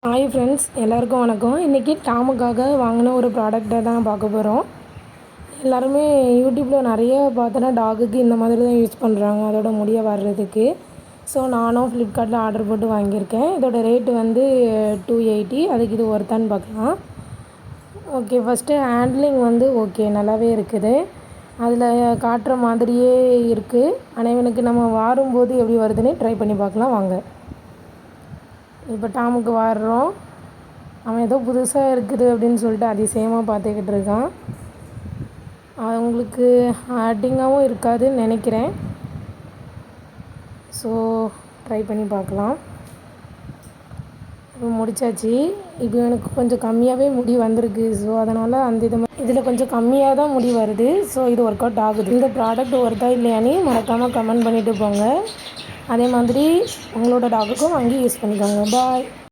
Hi friends, எல்லாருக்கும் வணக்கம். இன்றைக்கி டாமுக்காக வாங்கின ஒரு ப்ராடக்ட்டை தான் பார்க்க போகிறோம். எல்லாருமே யூடியூப்பில் நிறைய பார்த்தோன்னா டாகுக்கு இந்த மாதிரி தான் யூஸ் பண்ணுறாங்க, அதோட முடியை வர்றதுக்கு. ஸோ நானும் ஃப்ளிப்கார்ட்டில் ஆர்டர் போட்டு வாங்கியிருக்கேன். இதோட ரேட்டு வந்து 280. அதுக்கு இது ஒர்த்தான்னு பார்க்கலாம். ஓகே, ஃபஸ்ட்டு ஹேண்ட்லிங் வந்து ஓகே நல்லாவே இருக்குது. அதில் காட்டுற மாதிரியே இருக்குது. ஆனால் இவனுக்கு நம்ம வாரும்போது எப்படி வருதுன்னு ட்ரை பண்ணி பார்க்கலாம் வாங்க. இப்போ டாமுக்கு வாடுறோம். அவன் ஏதோ புதுசாக இருக்குது அப்படின்னு சொல்லிட்டு அதிசயமாக பார்த்துக்கிட்டு இருக்கான். அவங்களுக்கு ஹார்டிங்காகவும் இருக்காதுன்னு நினைக்கிறேன். ஸோ ட்ரை பண்ணி பார்க்கலாம். இப்போ முடித்தாச்சு. இப்போ எனக்கு கொஞ்சம் கம்மியாகவே முடி வந்திருக்கு. ஸோ அதனால் இதில் கொஞ்சம் கம்மியாக தான் முடி வருது. ஸோ இது ஒர்க் அவுட் ஆகுது. இந்த ப்ராடக்ட் ஒர்த்தா இல்லையானே மறக்காமல் கமெண்ட் பண்ணிவிட்டு போங்க. அதே மாதிரி உங்களோட டாகுக்கும் வாங்கி யூஸ் பண்ணிக்கோங்க. பாய்.